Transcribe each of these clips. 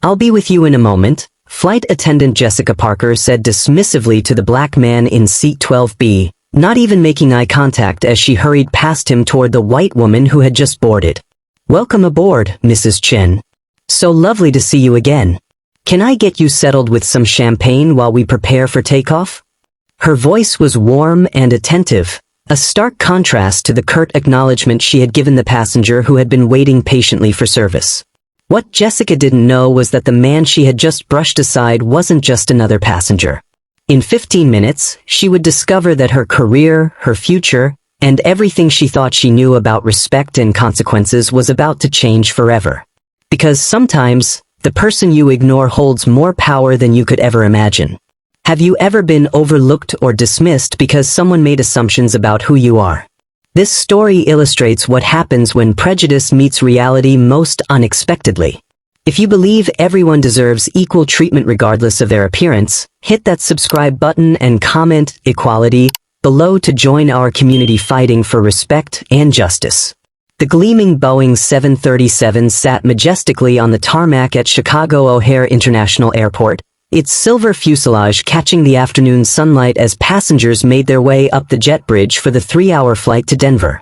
"I'll be with you in a moment," flight attendant Jessica Parker said dismissively to the black man in seat 12B, not even making eye contact as she hurried past him toward the white woman who had just boarded. "Welcome aboard, Mrs. Chen. So lovely to see you again. Can I get you settled with some champagne while we prepare for takeoff?" Her voice was warm and attentive, a stark contrast to the curt acknowledgement she had given the passenger who had been waiting patiently for service. What Jessica didn't know was that the man she had just brushed aside wasn't just another passenger. In 15 minutes, she would discover that her career, her future, and everything she thought she knew about respect and consequences was about to change forever. Because sometimes, the person you ignore holds more power than you could ever imagine. Have you ever been overlooked or dismissed because someone made assumptions about who you are? This story illustrates what happens when prejudice meets reality most unexpectedly. If you believe everyone deserves equal treatment regardless of their appearance, hit that subscribe button and comment "equality" below to join our community fighting for respect and justice. The gleaming Boeing 737 sat majestically on the tarmac at Chicago O'Hare International Airport, its silver fuselage catching the afternoon sunlight as passengers made their way up the jet bridge for the 3-hour flight to Denver.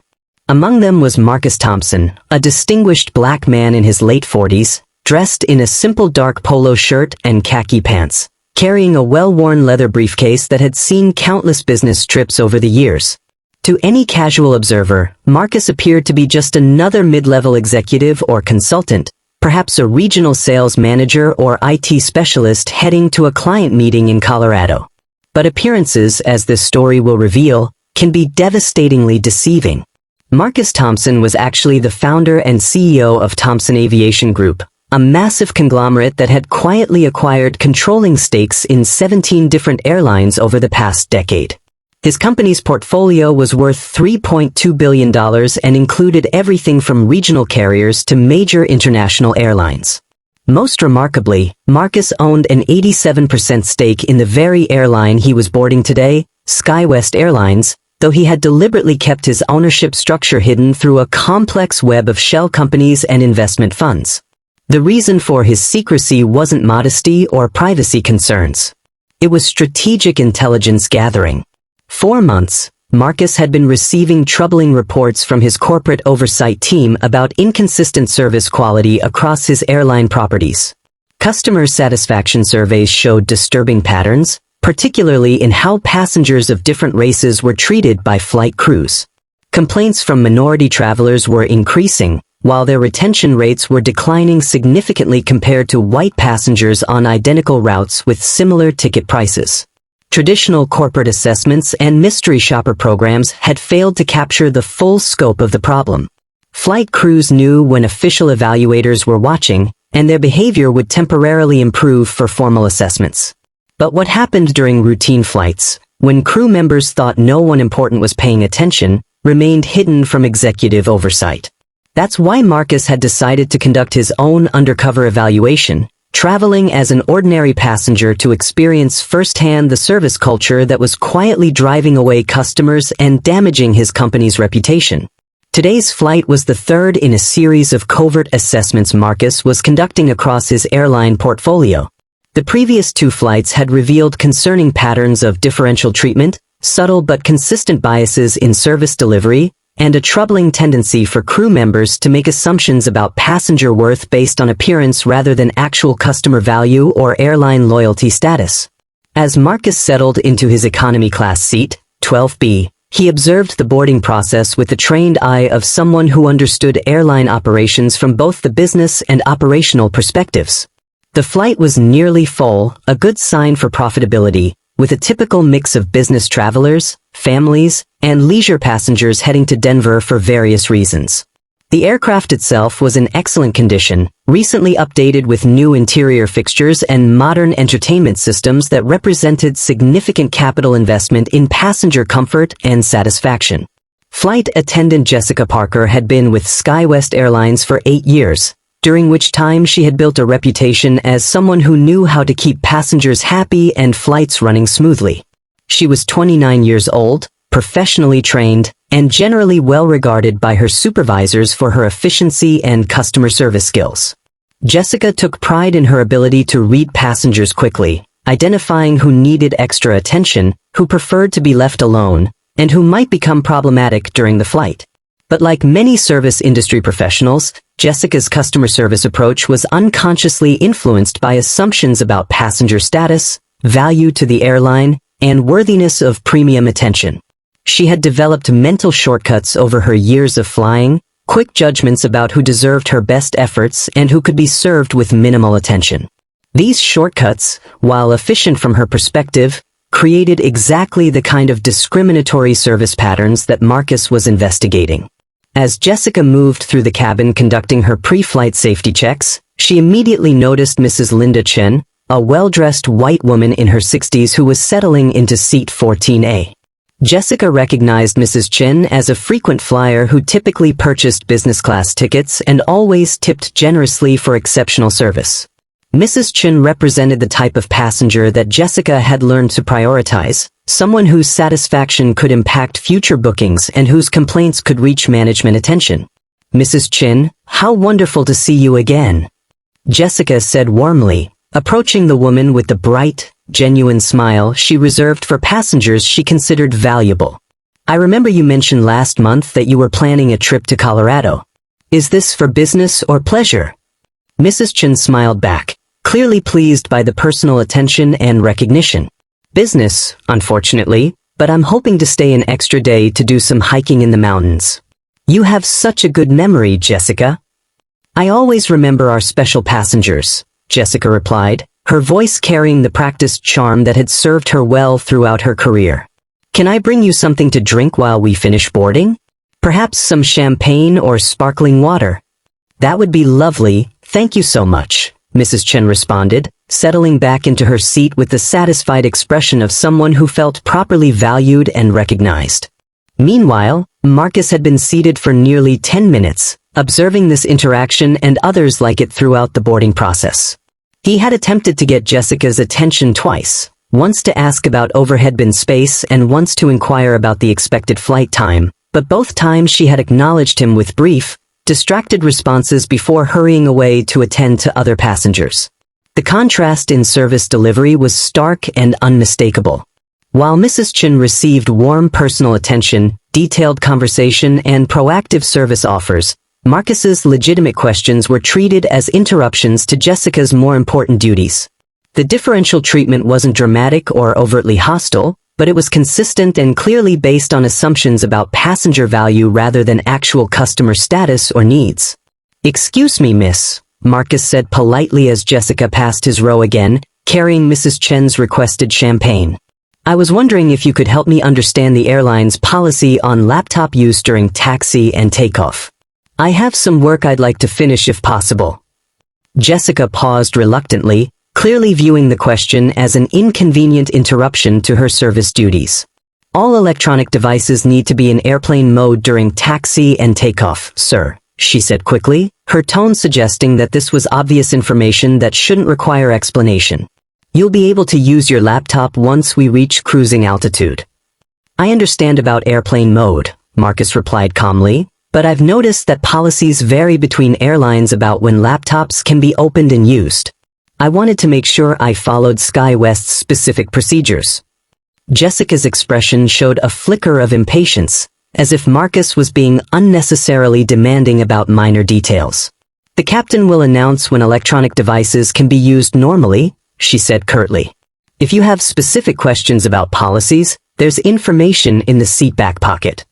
Among them was Marcus Thompson, a distinguished black man in his late 40s, dressed in a simple dark polo shirt and khaki pants, carrying a well-worn leather briefcase that had seen countless business trips over the years. To any casual observer, Marcus appeared to be just another mid-level executive or consultant, perhaps a regional sales manager or IT specialist heading to a client meeting in Colorado. But appearances, as this story will reveal, can be devastatingly deceiving. Marcus Thompson was actually the founder and CEO of Thompson Aviation Group, a massive conglomerate that had quietly acquired controlling stakes in 17 different airlines over the past decade. His company's portfolio was worth $3.2 billion and included everything from regional carriers to major international airlines. Most remarkably, Marcus owned an 87% stake in the very airline he was boarding today, SkyWest Airlines, though he had deliberately kept his ownership structure hidden through a complex web of shell companies and investment funds. The reason for his secrecy wasn't modesty or privacy concerns. It was strategic intelligence gathering. For months, Marcus had been receiving troubling reports from his corporate oversight team about inconsistent service quality across his airline properties. Customer satisfaction surveys showed disturbing patterns, particularly in how passengers of different races were treated by flight crews. Complaints from minority travelers were increasing, while their retention rates were declining significantly compared to white passengers on identical routes with similar ticket prices. Traditional corporate assessments and mystery shopper programs had failed to capture the full scope of the problem. Flight crews knew when official evaluators were watching, and their behavior would temporarily improve for formal assessments. But what happened during routine flights, when crew members thought no one important was paying attention, remained hidden from executive oversight. That's why Marcus had decided to conduct his own undercover evaluation, traveling as an ordinary passenger to experience firsthand the service culture that was quietly driving away customers and damaging his company's reputation. Today's flight was the third in a series of covert assessments Marcus was conducting across his airline portfolio. The previous 2 flights had revealed concerning patterns of differential treatment, subtle but consistent biases in service delivery, and a troubling tendency for crew members to make assumptions about passenger worth based on appearance rather than actual customer value or airline loyalty status. As Marcus settled into his economy class seat, 12B, he observed the boarding process with the trained eye of someone who understood airline operations from both the business and operational perspectives. The flight was nearly full, a good sign for profitability, with a typical mix of business travelers, families, and leisure passengers heading to Denver for various reasons. The aircraft itself was in excellent condition, recently updated with new interior fixtures and modern entertainment systems that represented significant capital investment in passenger comfort and satisfaction. Flight attendant Jessica Parker had been with SkyWest Airlines for 8 years, during which time she had built a reputation as someone who knew how to keep passengers happy and flights running smoothly. She was 29 years old, professionally trained, and generally well regarded by her supervisors for her efficiency and customer service skills. Jessica took pride in her ability to read passengers quickly, identifying who needed extra attention, who preferred to be left alone, and who might become problematic during the flight. But like many service industry professionals, Jessica's customer service approach was unconsciously influenced by assumptions about passenger status, value to the airline, and worthiness of premium attention. She had developed mental shortcuts over her years of flying, quick judgments about who deserved her best efforts and who could be served with minimal attention. These shortcuts, while efficient from her perspective, created exactly the kind of discriminatory service patterns that Marcus was investigating. As Jessica moved through the cabin conducting her pre-flight safety checks, she immediately noticed Mrs. Linda Chen, a well-dressed white woman in her 60s who was settling into seat 14A. Jessica recognized Mrs. Chen as a frequent flyer who typically purchased business class tickets and always tipped generously for exceptional service. Mrs. Chen represented the type of passenger that Jessica had learned to prioritize, someone whose satisfaction could impact future bookings and whose complaints could reach management attention. "Mrs. Chen, how wonderful to see you again," Jessica said warmly, approaching the woman with the bright, genuine smile she reserved for passengers she considered valuable. "I remember you mentioned last month that you were planning a trip to Colorado. Is this for business or pleasure?" Mrs. Chen smiled back, clearly pleased by the personal attention and recognition. "Business, unfortunately, but I'm hoping to stay an extra day to do some hiking in the mountains." "You have such a good memory, Jessica." "I always remember our special passengers," Jessica replied, her voice carrying the practiced charm that had served her well throughout her career. "Can I bring you something to drink while we finish boarding? Perhaps some champagne or sparkling water?" "That would be lovely, thank you so much," Mrs. Chen responded, settling back into her seat with the satisfied expression of someone who felt properly valued and recognized. Meanwhile, Marcus had been seated for nearly 10 minutes, observing this interaction and others like it throughout the boarding process. He had attempted to get Jessica's attention twice, once to ask about overhead bin space and once to inquire about the expected flight time, but both times she had acknowledged him with brief, distracted responses before hurrying away to attend to other passengers. The contrast in service delivery was stark and unmistakable. While Mrs. Chen received warm personal attention, detailed conversation, and proactive service offers, Marcus's legitimate questions were treated as interruptions to Jessica's more important duties. The differential treatment wasn't dramatic or overtly hostile, but it was consistent and clearly based on assumptions about passenger value rather than actual customer status or needs. "Excuse me, miss," Marcus said politely as Jessica passed his row again, carrying Mrs. Chen's requested champagne. "I was wondering if you could help me understand the airline's policy on laptop use during taxi and takeoff. I have some work I'd like to finish if possible." Jessica paused reluctantly, clearly viewing the question as an inconvenient interruption to her service duties. "All electronic devices need to be in airplane mode during taxi and takeoff, sir," she said quickly, her tone suggesting that this was obvious information that shouldn't require explanation. "You'll be able to use your laptop once we reach cruising altitude." "I understand about airplane mode," Marcus replied calmly, "but I've noticed that policies vary between airlines about when laptops can be opened and used. I wanted to make sure I followed SkyWest's specific procedures." Jessica's expression showed a flicker of impatience, as if Marcus was being unnecessarily demanding about minor details. "The captain will announce when electronic devices can be used normally," she said curtly. "If you have specific questions about policies, there's information in the seat back pocket."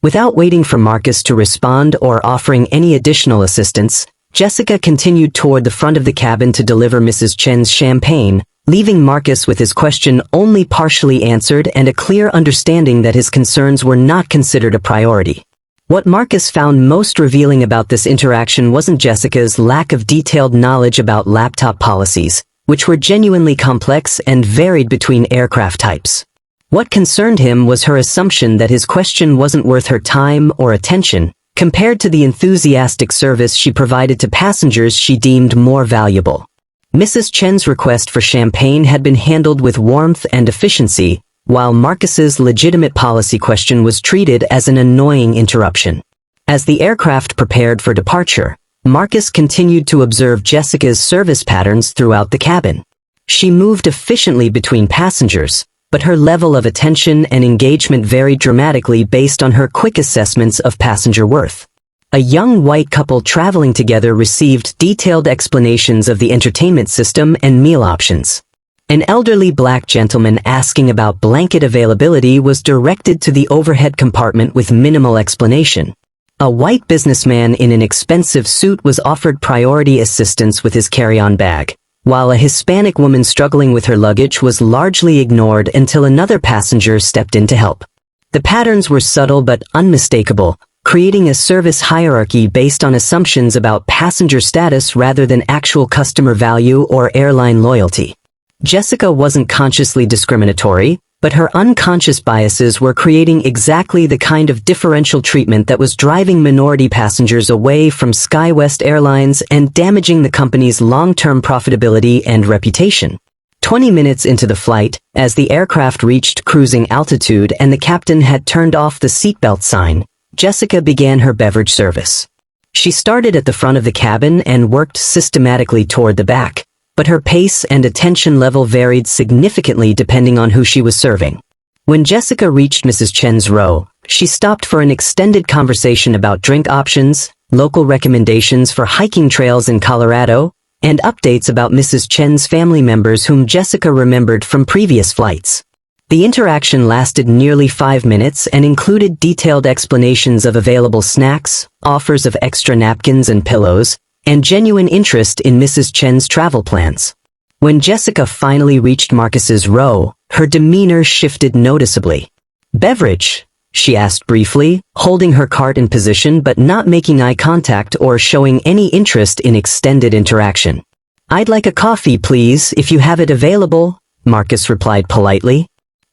Without waiting for Marcus to respond or offering any additional assistance, Jessica continued toward the front of the cabin to deliver Mrs. Chen's champagne, leaving Marcus with his question only partially answered and a clear understanding that his concerns were not considered a priority. What Marcus found most revealing about this interaction wasn't Jessica's lack of detailed knowledge about laptop policies, which were genuinely complex and varied between aircraft types. What concerned him was her assumption that his question wasn't worth her time or attention, compared to the enthusiastic service she provided to passengers she deemed more valuable. Mrs. Chen's request for champagne had been handled with warmth and efficiency, while Marcus's legitimate policy question was treated as an annoying interruption. As the aircraft prepared for departure, Marcus continued to observe Jessica's service patterns throughout the cabin. She moved efficiently between passengers, but her level of attention and engagement varied dramatically based on her quick assessments of passenger worth. A young white couple traveling together received detailed explanations of the entertainment system and meal options. An elderly black gentleman asking about blanket availability was directed to the overhead compartment with minimal explanation. A white businessman in an expensive suit was offered priority assistance with his carry-on bag, while a Hispanic woman struggling with her luggage was largely ignored until another passenger stepped in to help. The patterns were subtle but unmistakable, creating a service hierarchy based on assumptions about passenger status rather than actual customer value or airline loyalty. Jessica wasn't consciously discriminatory, but her unconscious biases were creating exactly the kind of differential treatment that was driving minority passengers away from SkyWest Airlines and damaging the company's long-term profitability and reputation. 20 minutes into the flight, as the aircraft reached cruising altitude and the captain had turned off the seatbelt sign, Jessica began her beverage service. She started at the front of the cabin and worked systematically toward the back, but her pace and attention level varied significantly depending on who she was serving. When Jessica reached Mrs. Chen's row, she stopped for an extended conversation about drink options, local recommendations for hiking trails in Colorado, and updates about Mrs. Chen's family members whom Jessica remembered from previous flights. The interaction lasted nearly 5 minutes and included detailed explanations of available snacks, offers of extra napkins and pillows, and genuine interest in Mrs. Chen's travel plans. When Jessica finally reached Marcus's row, her demeanor shifted noticeably. "Beverage?" she asked briefly, holding her cart in position but not making eye contact or showing any interest in extended interaction. "I'd like a coffee, please, if you have it available," Marcus replied politely.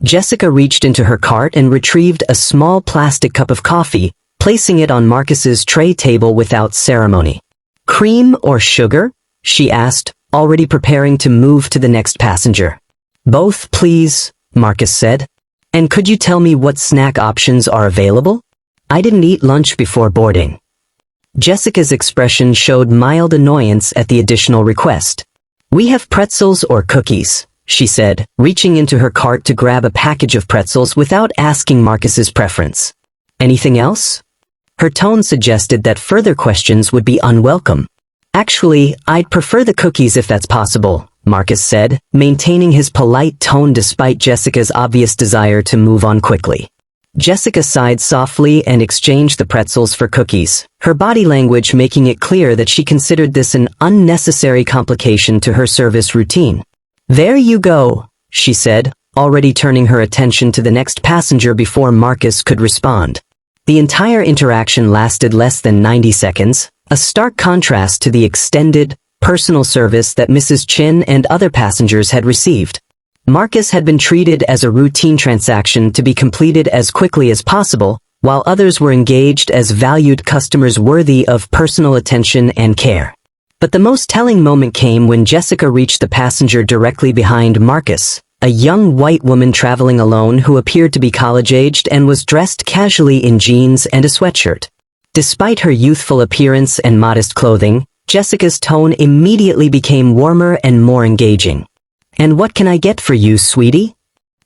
Jessica reached into her cart and retrieved a small plastic cup of coffee, placing it on Marcus's tray table without ceremony. "Cream or sugar?" she asked, already preparing to move to the next passenger. "Both, please," Marcus said. "And could you tell me what snack options are available? I didn't eat lunch before boarding." Jessica's expression showed mild annoyance at the additional request. "We have pretzels or cookies," she said, reaching into her cart to grab a package of pretzels without asking Marcus's preference. "Anything else?" Her tone suggested that further questions would be unwelcome. "Actually, I'd prefer the cookies if that's possible," Marcus said, maintaining his polite tone despite Jessica's obvious desire to move on quickly. Jessica sighed softly and exchanged the pretzels for cookies, her body language making it clear that she considered this an unnecessary complication to her service routine. "There you go," she said, already turning her attention to the next passenger before Marcus could respond. The entire interaction lasted less than 90 seconds, a stark contrast to the extended, personal service that Mrs. Chen and other passengers had received. Marcus had been treated as a routine transaction to be completed as quickly as possible, while others were engaged as valued customers worthy of personal attention and care. But the most telling moment came when Jessica reached the passenger directly behind Marcus, a young white woman traveling alone who appeared to be college-aged and was dressed casually in jeans and a sweatshirt. Despite her youthful appearance and modest clothing, Jessica's tone immediately became warmer and more engaging. "And what can I get for you, sweetie?"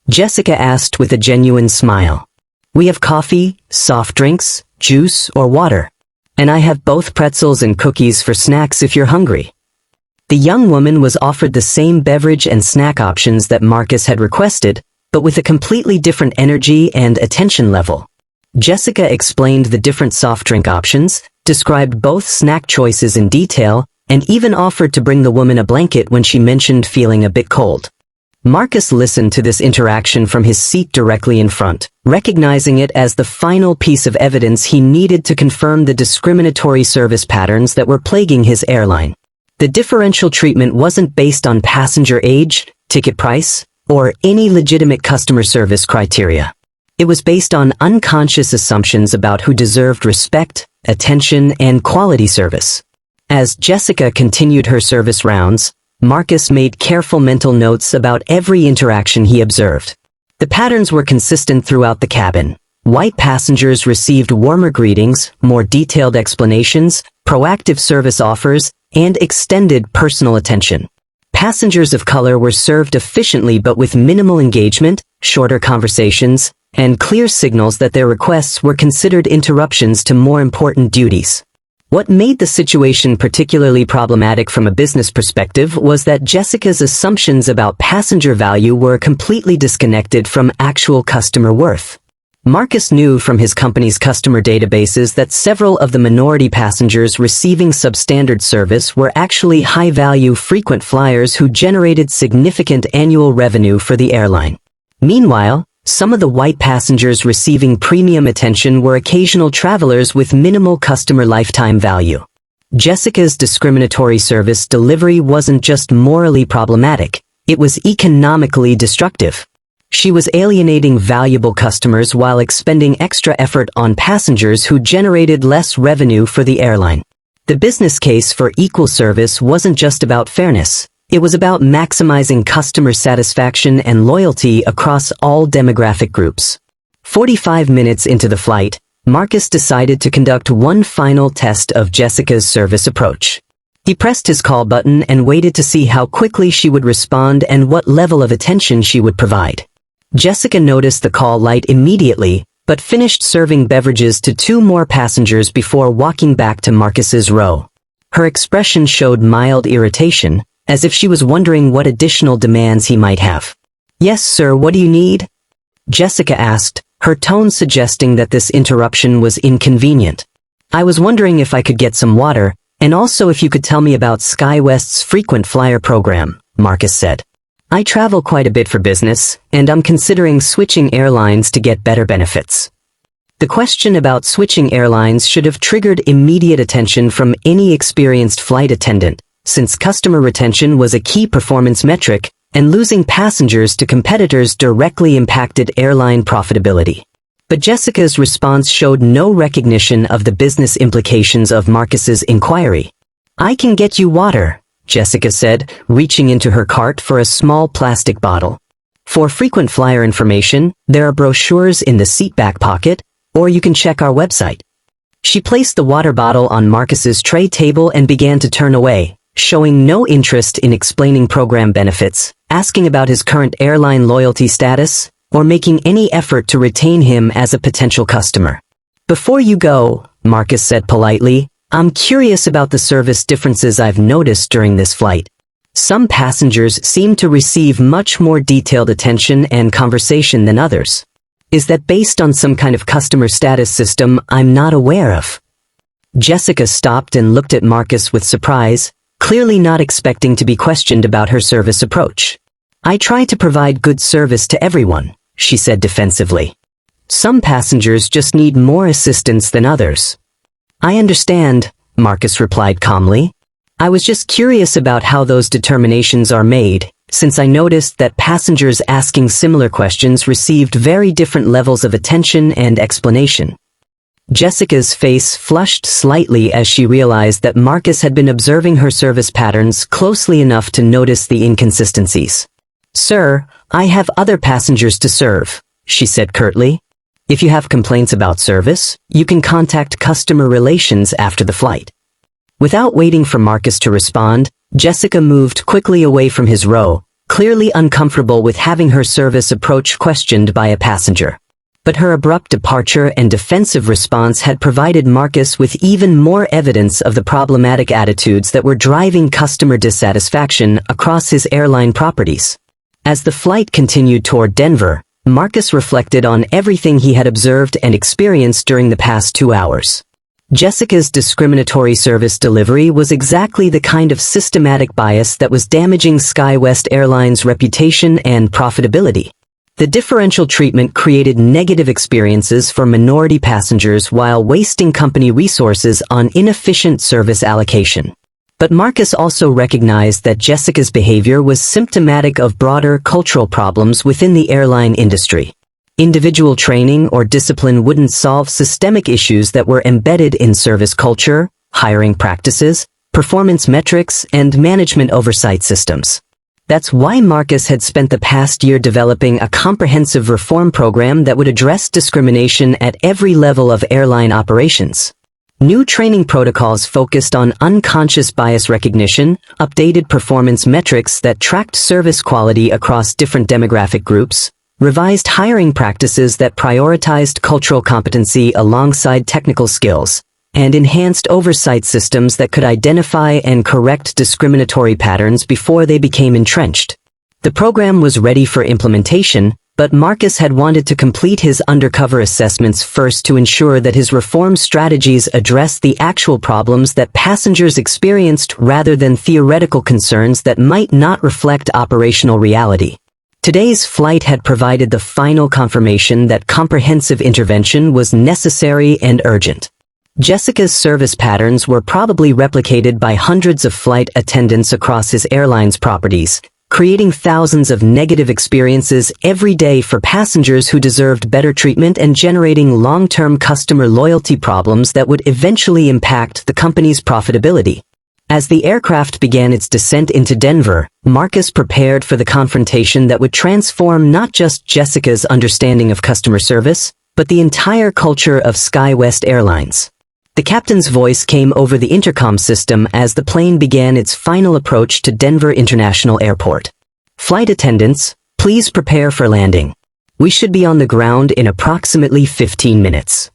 Jessica asked with a genuine smile. "We have coffee, soft drinks, juice, or water. And I have both pretzels and cookies for snacks if you're hungry." The young woman was offered the same beverage and snack options that Marcus had requested, but with a completely different energy and attention level. Jessica explained the different soft drink options, described both snack choices in detail, and even offered to bring the woman a blanket when she mentioned feeling a bit cold. Marcus listened to this interaction from his seat directly in front, recognizing it as the final piece of evidence he needed to confirm the discriminatory service patterns that were plaguing his airline. The differential treatment wasn't based on passenger age, ticket price, or any legitimate customer service criteria. It was based on unconscious assumptions about who deserved respect, attention, and quality service. As Jessica continued her service rounds, Marcus made careful mental notes about every interaction he observed. The patterns were consistent throughout the cabin. White passengers received warmer greetings, more detailed explanations, proactive service offers, and extended personal attention. Passengers of color were served efficiently but with minimal engagement, shorter conversations, and clear signals that their requests were considered interruptions to more important duties. What made the situation particularly problematic from a business perspective was that Jessica's assumptions about passenger value were completely disconnected from actual customer worth. Marcus knew from his company's customer databases that several of the minority passengers receiving substandard service were actually high-value frequent flyers who generated significant annual revenue for the airline. Meanwhile, some of the white passengers receiving premium attention were occasional travelers with minimal customer lifetime value. Jessica's discriminatory service delivery wasn't just morally problematic, it was economically destructive. She was alienating valuable customers while expending extra effort on passengers who generated less revenue for the airline. The business case for equal service wasn't just about fairness. It was about maximizing customer satisfaction and loyalty across all demographic groups. 45 minutes into the flight, Marcus decided to conduct one final test of Jessica's service approach. He pressed his call button and waited to see how quickly she would respond and what level of attention she would provide. Jessica noticed the call light immediately, but finished serving beverages to 2 more passengers before walking back to Marcus's row. Her expression showed mild irritation, as if she was wondering what additional demands he might have. "Yes, sir, what do you need?" Jessica asked, her tone suggesting that this interruption was inconvenient. "I was wondering if I could get some water, and also if you could tell me about SkyWest's frequent flyer program," Marcus said. "I travel quite a bit for business, and I'm considering switching airlines to get better benefits." The question about switching airlines should have triggered immediate attention from any experienced flight attendant, since customer retention was a key performance metric, and losing passengers to competitors directly impacted airline profitability. But Jessica's response showed no recognition of the business implications of Marcus's inquiry. "I can get you water," Jessica said, reaching into her cart for a small plastic bottle. "For frequent flyer information, there are brochures in the seat back pocket, or you can check our website." She placed the water bottle on Marcus's tray table and began to turn away, showing no interest in explaining program benefits, asking about his current airline loyalty status, or making any effort to retain him as a potential customer. "Before you go," Marcus said politely, "I'm curious about the service differences I've noticed during this flight. Some passengers seem to receive much more detailed attention and conversation than others. Is that based on some kind of customer status system I'm not aware of?" Jessica stopped and looked at Marcus with surprise, clearly not expecting to be questioned about her service approach. "I try to provide good service to everyone," she said defensively. "Some passengers just need more assistance than others." "I understand," Marcus replied calmly. "I was just curious about how those determinations are made, since I noticed that passengers asking similar questions received very different levels of attention and explanation." Jessica's face flushed slightly as she realized that Marcus had been observing her service patterns closely enough to notice the inconsistencies. "Sir, I have other passengers to serve," she said curtly. "If you have complaints about service, you can contact customer relations after the flight." Without waiting for Marcus to respond, Jessica moved quickly away from his row, clearly uncomfortable with having her service approach questioned by a passenger. But her abrupt departure and defensive response had provided Marcus with even more evidence of the problematic attitudes that were driving customer dissatisfaction across his airline properties. As the flight continued toward Denver, Marcus reflected on everything he had observed and experienced during the past 2 hours. Jessica's discriminatory service delivery was exactly the kind of systematic bias that was damaging SkyWest Airlines' reputation and profitability. The differential treatment created negative experiences for minority passengers while wasting company resources on inefficient service allocation. But Marcus also recognized that Jessica's behavior was symptomatic of broader cultural problems within the airline industry. Individual training or discipline wouldn't solve systemic issues that were embedded in service culture, hiring practices, performance metrics, and management oversight systems. That's why Marcus had spent the past year developing a comprehensive reform program that would address discrimination at every level of airline operations. New training protocols focused on unconscious bias recognition, updated performance metrics that tracked service quality across different demographic groups, revised hiring practices that prioritized cultural competency alongside technical skills, and enhanced oversight systems that could identify and correct discriminatory patterns before they became entrenched. The program was ready for implementation, but Marcus had wanted to complete his undercover assessments first to ensure that his reform strategies addressed the actual problems that passengers experienced rather than theoretical concerns that might not reflect operational reality. Today's flight had provided the final confirmation that comprehensive intervention was necessary and urgent. Jessica's service patterns were probably replicated by hundreds of flight attendants across his airline's properties, creating thousands of negative experiences every day for passengers who deserved better treatment and generating long-term customer loyalty problems that would eventually impact the company's profitability. As the aircraft began its descent into Denver, Marcus prepared for the confrontation that would transform not just Jessica's understanding of customer service, but the entire culture of SkyWest Airlines. The captain's voice came over the intercom system as the plane began its final approach to Denver International Airport. Flight attendants, please prepare for landing. We should be on the ground in approximately 15 minutes.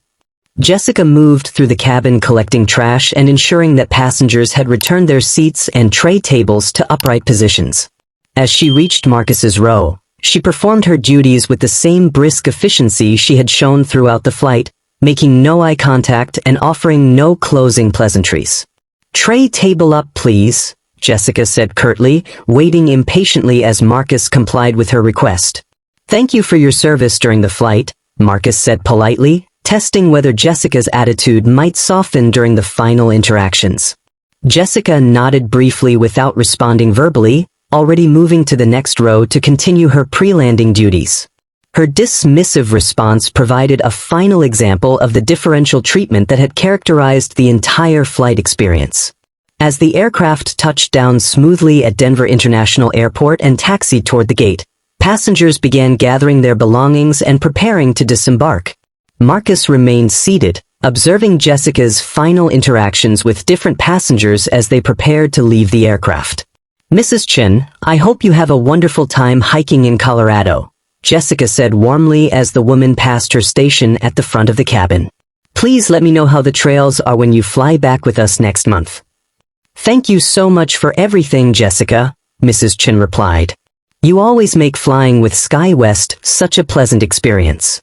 Jessica moved through the cabin collecting trash and ensuring that passengers had returned their seats and tray tables to upright positions. As she reached Marcus's row, she performed her duties with the same brisk efficiency she had shown throughout the flight, making no eye contact and offering no closing pleasantries. "Tray table up, please," Jessica said curtly, waiting impatiently as Marcus complied with her request. "Thank you for your service during the flight," Marcus said politely, testing whether Jessica's attitude might soften during the final interactions. Jessica nodded briefly without responding verbally, already moving to the next row to continue her pre-landing duties. Her dismissive response provided a final example of the differential treatment that had characterized the entire flight experience. As the aircraft touched down smoothly at Denver International Airport and taxied toward the gate, passengers began gathering their belongings and preparing to disembark. Marcus remained seated, observing Jessica's final interactions with different passengers as they prepared to leave the aircraft. "Mrs. Chen, I hope you have a wonderful time hiking in Colorado," Jessica said warmly as the woman passed her station at the front of the cabin. "Please let me know how the trails are when you fly back with us next month." "Thank you so much for everything, Jessica," Mrs. Chen replied. "You always make flying with SkyWest such a pleasant experience."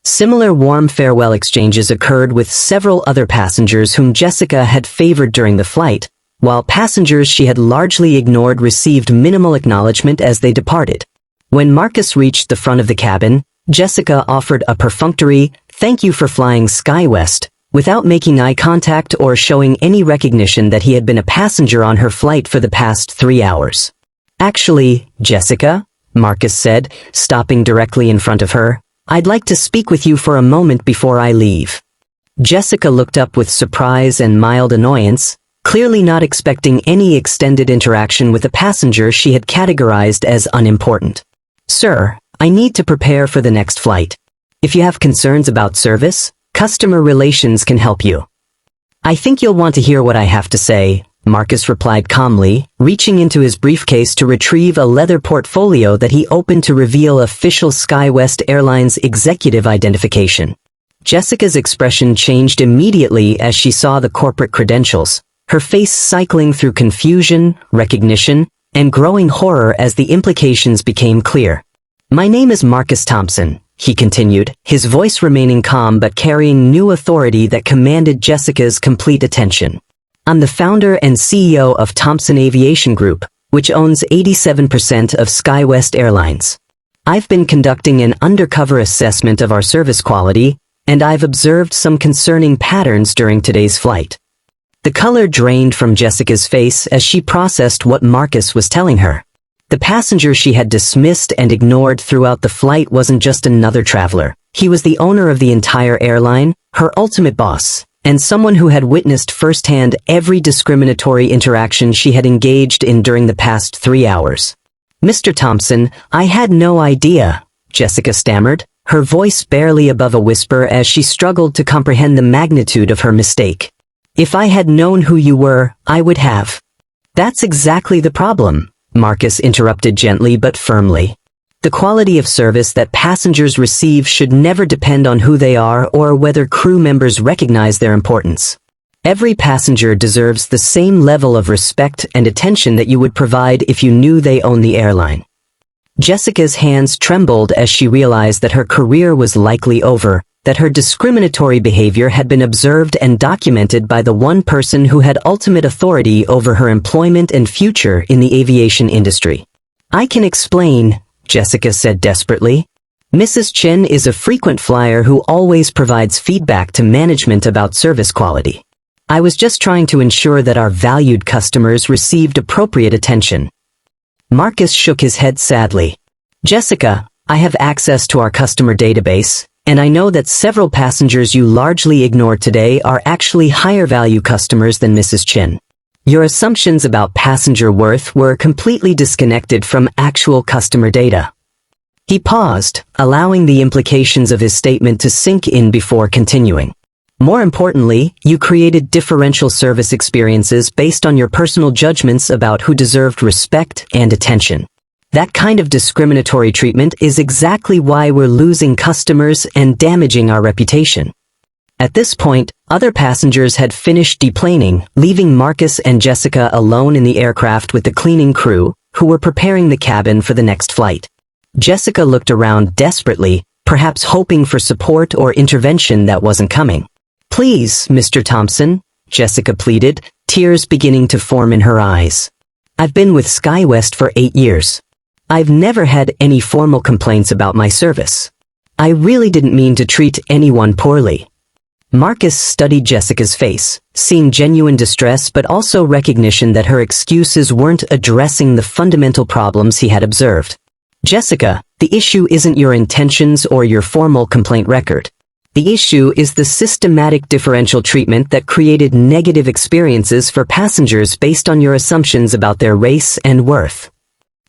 Similar warm farewell exchanges occurred with several other passengers whom Jessica had favored during the flight, while passengers she had largely ignored received minimal acknowledgement as they departed. When Marcus reached the front of the cabin, Jessica offered a perfunctory, "Thank you for flying SkyWest," without making eye contact or showing any recognition that he had been a passenger on her flight for the past 3 hours. "Actually, Jessica," Marcus said, stopping directly in front of her, "I'd like to speak with you for a moment before I leave." Jessica looked up with surprise and mild annoyance, clearly not expecting any extended interaction with a passenger she had categorized as unimportant. "Sir, I need to prepare for the next flight. If you have concerns about service, customer relations can help you." "I think you'll want to hear what I have to say," Marcus replied calmly, reaching into his briefcase to retrieve a leather portfolio that he opened to reveal official SkyWest Airlines executive identification. Jessica's expression changed immediately as she saw the corporate credentials, her face cycling through confusion, recognition, and growing horror as the implications became clear. "My name is Marcus Thompson," he continued, his voice remaining calm but carrying new authority that commanded Jessica's complete attention. "I'm the founder and CEO of Thompson Aviation Group, which owns 87% of SkyWest Airlines. I've been conducting an undercover assessment of our service quality, and I've observed some concerning patterns during today's flight." The color drained from Jessica's face as she processed what Marcus was telling her. The passenger she had dismissed and ignored throughout the flight wasn't just another traveler. He was the owner of the entire airline, her ultimate boss, and someone who had witnessed firsthand every discriminatory interaction she had engaged in during the past 3 hours. Mr. Thompson, I had no idea, Jessica stammered, her voice barely above a whisper as she struggled to comprehend the magnitude of her mistake. If I had known who you were, I would have. That's exactly the problem, Marcus interrupted gently but firmly. The quality of service that passengers receive should never depend on who they are or whether crew members recognize their importance. Every passenger deserves the same level of respect and attention that you would provide if you knew they own the airline. Jessica's hands trembled as she realized that her career was likely over, that her discriminatory behavior had been observed and documented by the one person who had ultimate authority over her employment and future in the aviation industry. I can explain, Jessica said desperately. Mrs. Chen is a frequent flyer who always provides feedback to management about service quality. I was just trying to ensure that our valued customers received appropriate attention. Marcus shook his head sadly. Jessica, I have access to our customer database, and I know that several passengers you largely ignored today are actually higher value customers than Mrs. Chen. Your assumptions about passenger worth were completely disconnected from actual customer data. He paused, allowing the implications of his statement to sink in before continuing. More importantly, you created differential service experiences based on your personal judgments about who deserved respect and attention. That kind of discriminatory treatment is exactly why we're losing customers and damaging our reputation. At this point, other passengers had finished deplaning, leaving Marcus and Jessica alone in the aircraft with the cleaning crew, who were preparing the cabin for the next flight. Jessica looked around desperately, perhaps hoping for support or intervention that wasn't coming. Please, Mr. Thompson, Jessica pleaded, tears beginning to form in her eyes. I've been with SkyWest for 8 years. I've never had any formal complaints about my service. I really didn't mean to treat anyone poorly. Marcus studied Jessica's face, seeing genuine distress but also recognition that her excuses weren't addressing the fundamental problems he had observed. Jessica, the issue isn't your intentions or your formal complaint record. The issue is the systematic differential treatment that created negative experiences for passengers based on your assumptions about their race and worth.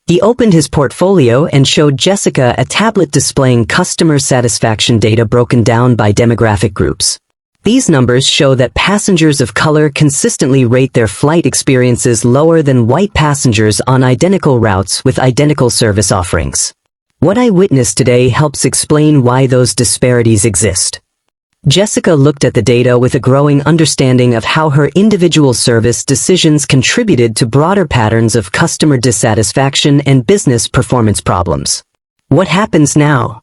He opened his portfolio and showed Jessica a tablet displaying customer satisfaction data broken down by demographic groups. These numbers show that passengers of color consistently rate their flight experiences lower than white passengers on identical routes with identical service offerings. What I witnessed today helps explain why those disparities exist. Jessica looked at the data with a growing understanding of how her individual service decisions contributed to broader patterns of customer dissatisfaction and business performance problems. What happens now?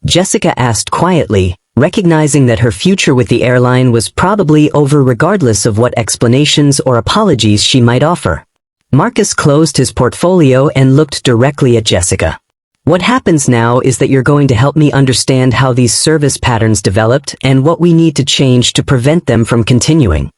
Jessica asked quietly, recognizing that her future with the airline was probably over regardless of what explanations or apologies she might offer. Marcus closed his portfolio and looked directly at Jessica. What happens now is that you're going to help me understand how these service patterns developed and what we need to change to prevent them from continuing.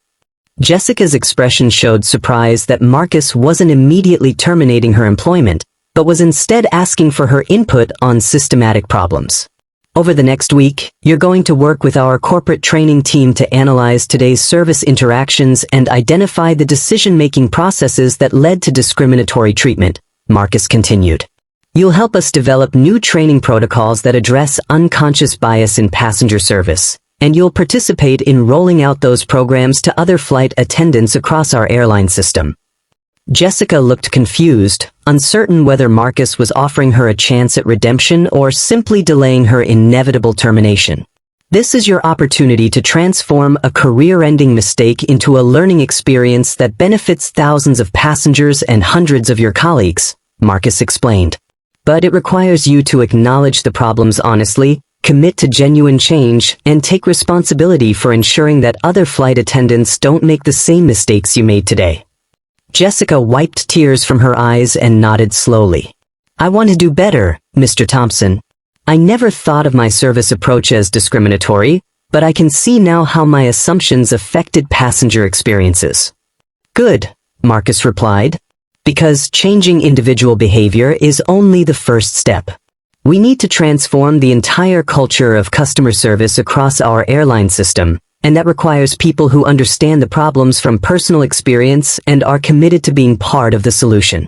Jessica's expression showed surprise that Marcus wasn't immediately terminating her employment, but was instead asking for her input on systematic problems. Over the next week, you're going to work with our corporate training team to analyze today's service interactions and identify the decision-making processes that led to discriminatory treatment, Marcus continued. You'll help us develop new training protocols that address unconscious bias in passenger service, and you'll participate in rolling out those programs to other flight attendants across our airline system. Jessica looked confused, uncertain whether Marcus was offering her a chance at redemption or simply delaying her inevitable termination. This is your opportunity to transform a career-ending mistake into a learning experience that benefits thousands of passengers and hundreds of your colleagues, Marcus explained. But it requires you to acknowledge the problems honestly, commit to genuine change, and take responsibility for ensuring that other flight attendants don't make the same mistakes you made today. Jessica wiped tears from her eyes and nodded slowly. I want to do better, Mr. Thompson. I never thought of my service approach as discriminatory, but I can see now how my assumptions affected passenger experiences. Good, Marcus replied. Because changing individual behavior is only the first step. We need to transform the entire culture of customer service across our airline system, and that requires people who understand the problems from personal experience and are committed to being part of the solution.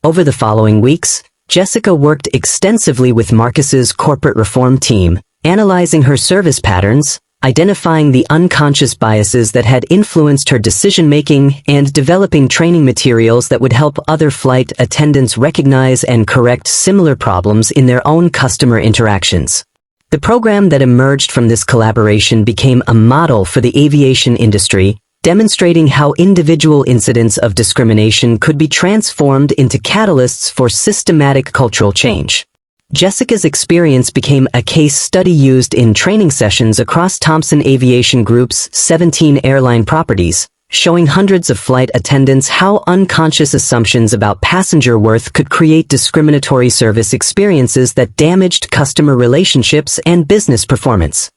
Over the following weeks, Jessica worked extensively with Marcus's corporate reform team, analyzing her service patterns, identifying the unconscious biases that had influenced her decision-making, and developing training materials that would help other flight attendants recognize and correct similar problems in their own customer interactions. The program that emerged from this collaboration became a model for the aviation industry, demonstrating how individual incidents of discrimination could be transformed into catalysts for systematic cultural change. Jessica's experience became a case study used in training sessions across Thompson Aviation Group's 17 airline properties, showing hundreds of flight attendants how unconscious assumptions about passenger worth could create discriminatory service experiences that damaged customer relationships and business performance.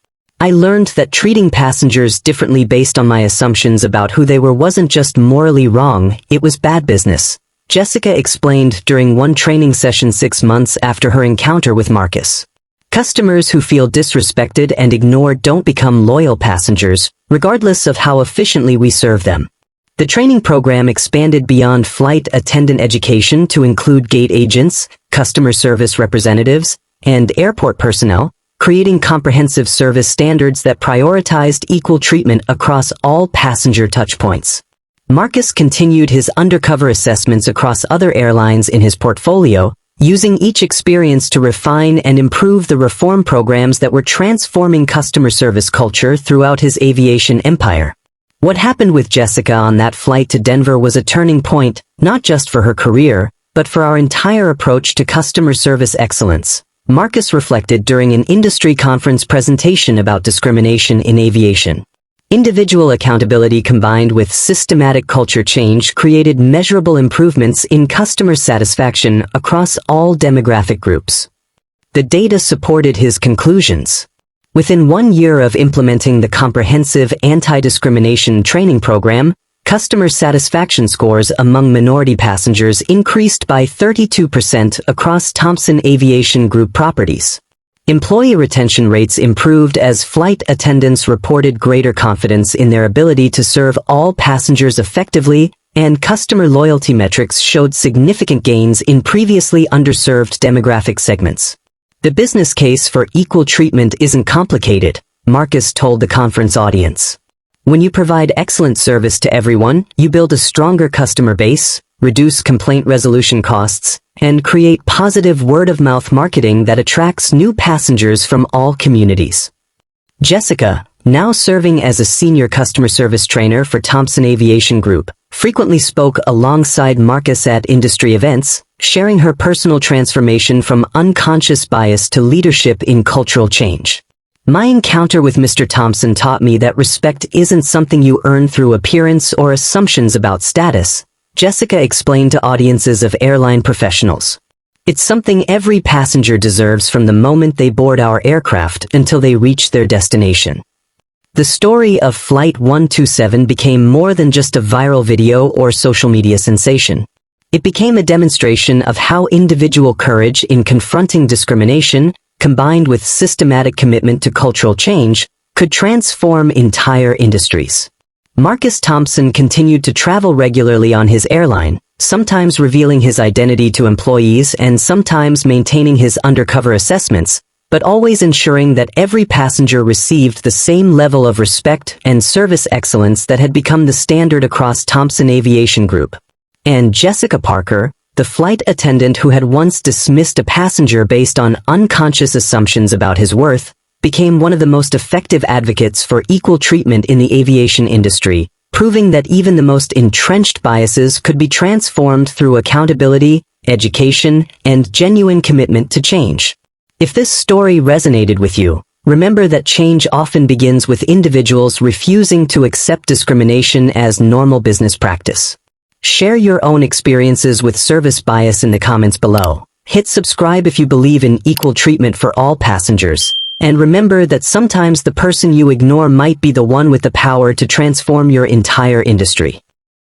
I learned that treating passengers differently based on my assumptions about who they were wasn't just morally wrong, it was bad business, Jessica explained during one training session 6 months after her encounter with Marcus. Customers who feel disrespected and ignored don't become loyal passengers, regardless of how efficiently we serve them. The training program expanded beyond flight attendant education to include gate agents, customer service representatives, and airport personnel, creating comprehensive service standards that prioritized equal treatment across all passenger touchpoints. Marcus continued his undercover assessments across other airlines in his portfolio, using each experience to refine and improve the reform programs that were transforming customer service culture throughout his aviation empire. What happened with Jessica on that flight to Denver was a turning point, not just for her career, but for our entire approach to customer service excellence, Marcus reflected during an industry conference presentation about discrimination in aviation. Individual accountability combined with systematic culture change created measurable improvements in customer satisfaction across all demographic groups. The data supported his conclusions. Within 1 year of implementing the comprehensive anti-discrimination training program, customer satisfaction scores among minority passengers increased by 32% across Thompson Aviation Group properties. Employee retention rates improved as flight attendants reported greater confidence in their ability to serve all passengers effectively, and customer loyalty metrics showed significant gains in previously underserved demographic segments. The business case for equal treatment isn't complicated, Marcus told the conference audience. When you provide excellent service to everyone, you build a stronger customer base, reduce complaint resolution costs, and create positive word-of-mouth marketing that attracts new passengers from all communities. Jessica, now serving as a senior customer service trainer for Thompson Aviation Group, frequently spoke alongside Marcus at industry events, sharing her personal transformation from unconscious bias to leadership in cultural change. My encounter with Mr. Thompson taught me that respect isn't something you earn through appearance or assumptions about status, Jessica explained to audiences of airline professionals. It's something every passenger deserves from the moment they board our aircraft until they reach their destination. The story of Flight 127 became more than just a viral video or social media sensation. It became a demonstration of how individual courage in confronting discrimination, combined with systematic commitment to cultural change, could transform entire industries. Marcus Thompson continued to travel regularly on his airline, sometimes revealing his identity to employees and sometimes maintaining his undercover assessments, but always ensuring that every passenger received the same level of respect and service excellence that had become the standard across Thompson Aviation Group. And Jessica Parker, the flight attendant who had once dismissed a passenger based on unconscious assumptions about his worth, became one of the most effective advocates for equal treatment in the aviation industry, proving that even the most entrenched biases could be transformed through accountability, education, and genuine commitment to change. If this story resonated with you, remember that change often begins with individuals refusing to accept discrimination as normal business practice. Share your own experiences with service bias in the comments below. Hit subscribe if you believe in equal treatment for all passengers. And remember that sometimes the person you ignore might be the one with the power to transform your entire industry.